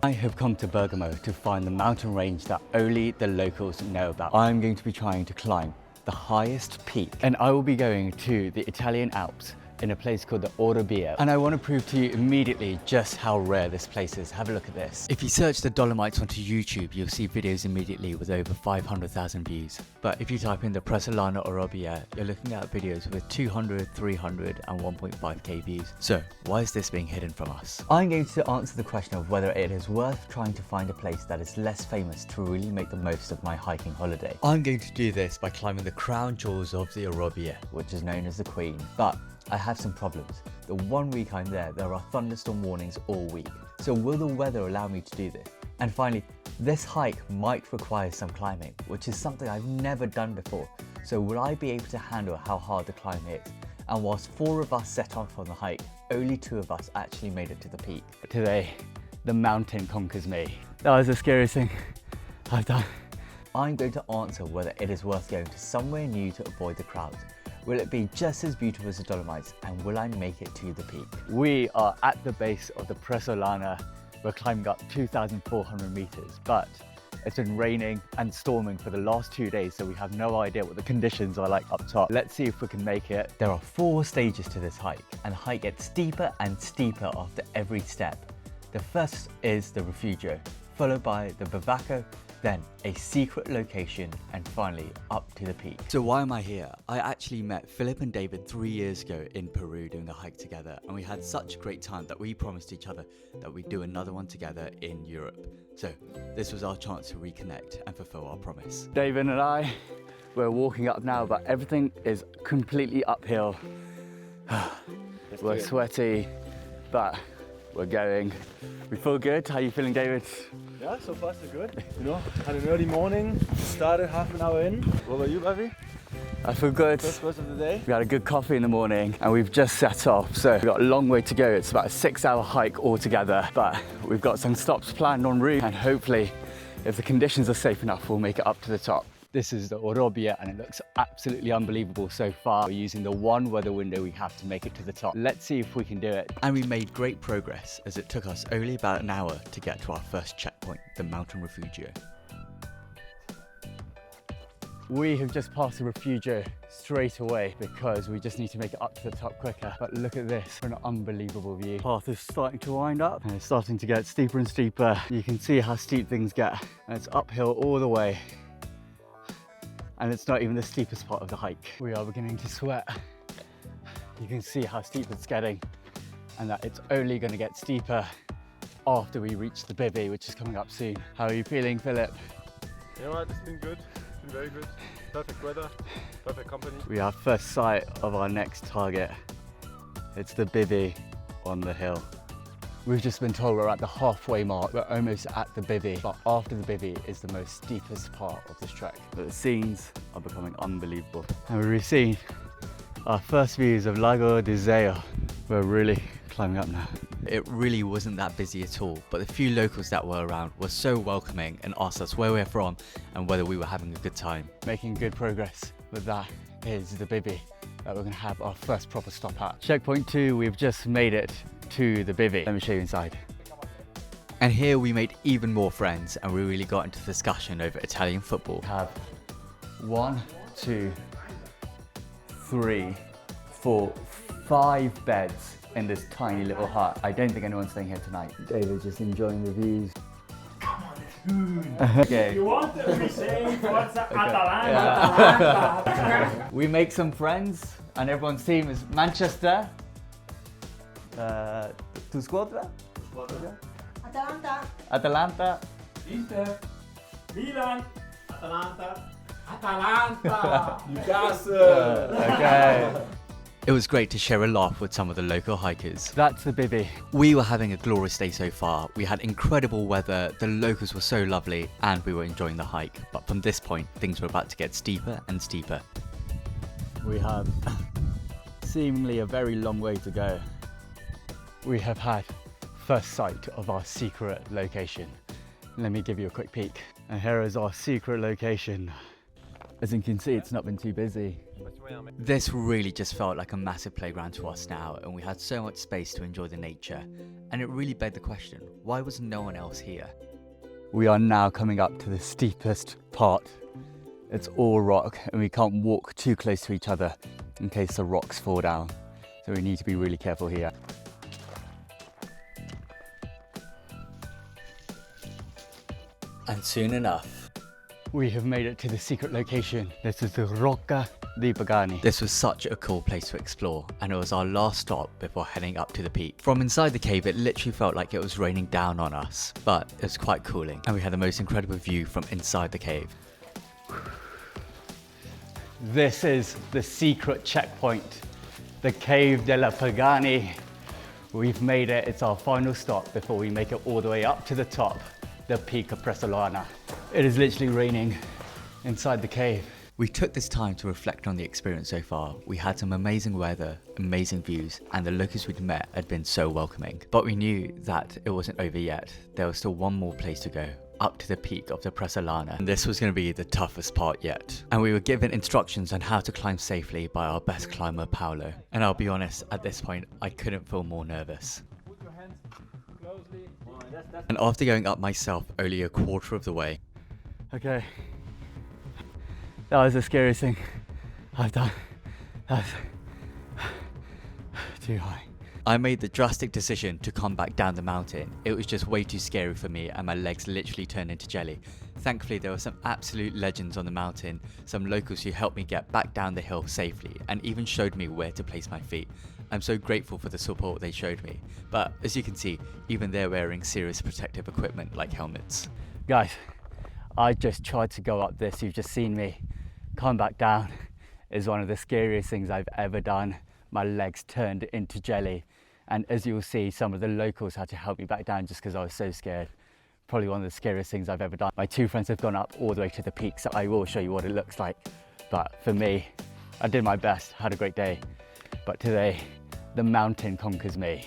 I have come to Bergamo to find the mountain range that only the locals know about. I'm going to be trying to climb the highest peak, and I will be going to the Italian Alps in a place called the Orobie. And I want to prove to you immediately just how rare this place is. Have a look at this. If you search the Dolomites onto YouTube, you'll see videos immediately with over 500,000 views. But if you type in the Presolana Orobie, you're looking at videos with 200, 300 and 1.5k views. So why is this being hidden from us? I'm going to answer the question of whether it is worth trying to find a place that is less famous to really make the most of my hiking holiday. I'm going to do this by climbing the crown jewels of the Orobie, which is known as the Queen. But I have some problems. The 1 week I'm there are thunderstorm warnings all week. So will the weather allow me to do this? And finally, this hike might require some climbing, which is something I've never done before. So will I be able to handle how hard the climb is? And whilst 4 of us set off on the hike, only 2 of us actually made it to the peak. Today, the mountain conquers me. That was the scariest thing I've done. I'm going to answer whether it is worth going to somewhere new to avoid the crowds. Will it be just as beautiful as the Dolomites, and will I make it to the peak? We are at the base of the Presolana. We're climbing up 2,400 meters, but it's been raining and storming for the last 2 days, so we have no idea what the conditions are like up top. Let's see if we can make it. There are 4 stages to this hike, and the hike gets steeper and steeper after every step. The first is the Refugio, followed by the Bivacco, then a secret location, and finally up to the peak. So why am I here? I actually met Philip and David 3 years ago in Peru doing the hike together, and we had such a great time that we promised each other that we'd do another one together in Europe. So this was our chance to reconnect and fulfill our promise. David and I, we're walking up now, but everything is completely uphill. We're sweaty, but we're going. We feel good. How are you feeling, David? Yeah, so far so good. You know, had an early morning, started half an hour in. What about you, Bobby? I feel good. First of the day. We had a good coffee in the morning and we've just set off. So we've got a long way to go. It's about a 6-hour hike altogether, but we've got some stops planned en route, and hopefully, if the conditions are safe enough, we'll make it up to the top. This is the Orobie and it looks absolutely unbelievable so far. We're using the one weather window we have to make it to the top. Let's see if we can do it. And we made great progress as it took us only about an hour to get to our first checkpoint, the Mountain Refugio. We have just passed the Refugio straight away because we just need to make it up to the top quicker. But look at this, an unbelievable view. The path is starting to wind up and it's starting to get steeper and steeper. You can see how steep things get, and it's uphill all the way. And it's not even the steepest part of the hike. We are beginning to sweat. You can see how steep it's getting, and that it's only going to get steeper after we reach the bivvy, which is coming up soon. How are you feeling, Philip? You know what, it's been good. It's been very good. Perfect weather, perfect company. We have first sight of our next target. It's the bivvy on the hill. We've just been told we're at the halfway mark. We're almost at the bivvy, but after the bivvy is the most steepest part of this trek. But the scenes are becoming unbelievable. And we've seen our first views of Lago di Zeo. We're really climbing up now. It really wasn't that busy at all, but the few locals that were around were so welcoming and asked us where we're from and whether we were having a good time. Making good progress with that is the bivvy that we're gonna have our first proper stop at. Checkpoint 2, we've just made it to the bivvy. Let me show you inside. And here we made even more friends and we really got into discussion over Italian football. We have 1, 2, 3, 4, 5 beds in this tiny little hut. I don't think anyone's staying here tonight. David's just enjoying the views. Come on, Okay. you want to we say Forza Atalanta. Yeah. We make some friends and everyone's team is Manchester. Tu squadra? Atalanta. Atalanta. Inter, Milan, Atalanta, Newcastle. Okay. It was great to share a laugh with some of the local hikers. That's the bivvy. We were having a glorious day so far. We had incredible weather, the locals were so lovely, and we were enjoying the hike. But from this point, things were about to get steeper and steeper. We have seemingly a very long way to go. We have had first sight of our secret location. Let me give you a quick peek. And here is our secret location. As you can see, it's not been too busy. This really just felt like a massive playground to us now, and we had so much space to enjoy the nature. And it really begged the question, why was no one else here? We are now coming up to the steepest part. It's all rock, and we can't walk too close to each other in case the rocks fall down. So we need to be really careful here. And soon enough, we have made it to the secret location. This is the Rocca dei Pagani. This was such a cool place to explore, and it was our last stop before heading up to the peak. From inside the cave, it literally felt like it was raining down on us, but it was quite cooling, and we had the most incredible view from inside the cave. This is the secret checkpoint, the Cave della Pagani. We've made it. It's our final stop before we make it all the way up to the top, the peak of Presolana. It is literally raining inside the cave. We took this time to reflect on the experience so far. We had some amazing weather, amazing views, and the locals we'd met had been so welcoming. But we knew that it wasn't over yet. There was still one more place to go, up to the peak of the Presolana. And this was going to be the toughest part yet. And we were given instructions on how to climb safely by our best climber, Paolo. And I'll be honest, at this point, I couldn't feel more nervous. Put your hands closely. And after going up myself only a quarter of the way. Okay, that was the scariest thing I've done. That's too high. I made the drastic decision to come back down the mountain. It was just way too scary for me, and my legs literally turned into jelly. Thankfully, there were some absolute legends on the mountain, some locals who helped me get back down the hill safely and even showed me where to place my feet. I'm so grateful for the support they showed me. But as you can see, even they're wearing serious protective equipment like helmets. Guys, I just tried to go up this. You've just seen me come back down. Is one of the scariest things I've ever done. My legs turned into jelly. And as you'll see, some of the locals had to help me back down just because I was so scared. Probably one of the scariest things I've ever done. My two friends have gone up all the way to the peak, so I will show you what it looks like. But for me, I did my best, had a great day. But today, the mountain conquers me.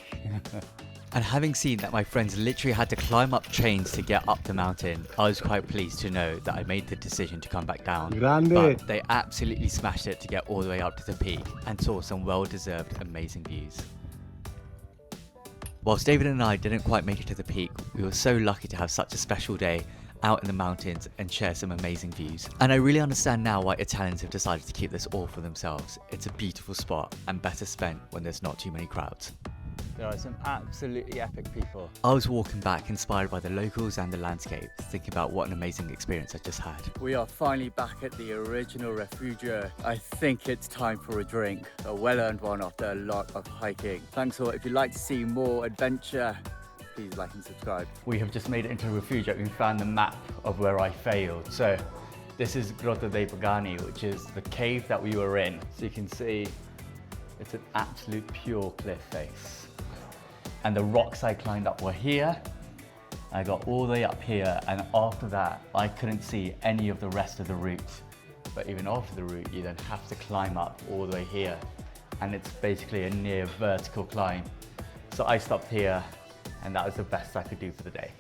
And having seen that my friends literally had to climb up chains to get up the mountain, I was quite pleased to know that I made the decision to come back down. Grande. But they absolutely smashed it to get all the way up to the peak and saw some well-deserved amazing views. Whilst David and I didn't quite make it to the peak, we were so lucky to have such a special day out in the mountains and share some amazing views. And I really understand now why Italians have decided to keep this all for themselves. It's a beautiful spot and better spent when there's not too many crowds. There are some absolutely epic people. I was walking back inspired by the locals and the landscape, thinking about what an amazing experience I just had. We are finally back at the original refugio. I think it's time for a drink, a well-earned one after a lot of hiking. Thanks all. If you'd like to see more adventure, please like and subscribe. We have just made it into a refugio. We found the map of where I failed. So this is Grotta dei Pagani, which is the cave that we were in. So you can see it's an absolute pure cliff face. And the rocks I climbed up were here. I got all the way up here, and after that, I couldn't see any of the rest of the route. But even after the route, you then have to climb up all the way here. And it's basically a near vertical climb. So I stopped here, and that was the best I could do for the day.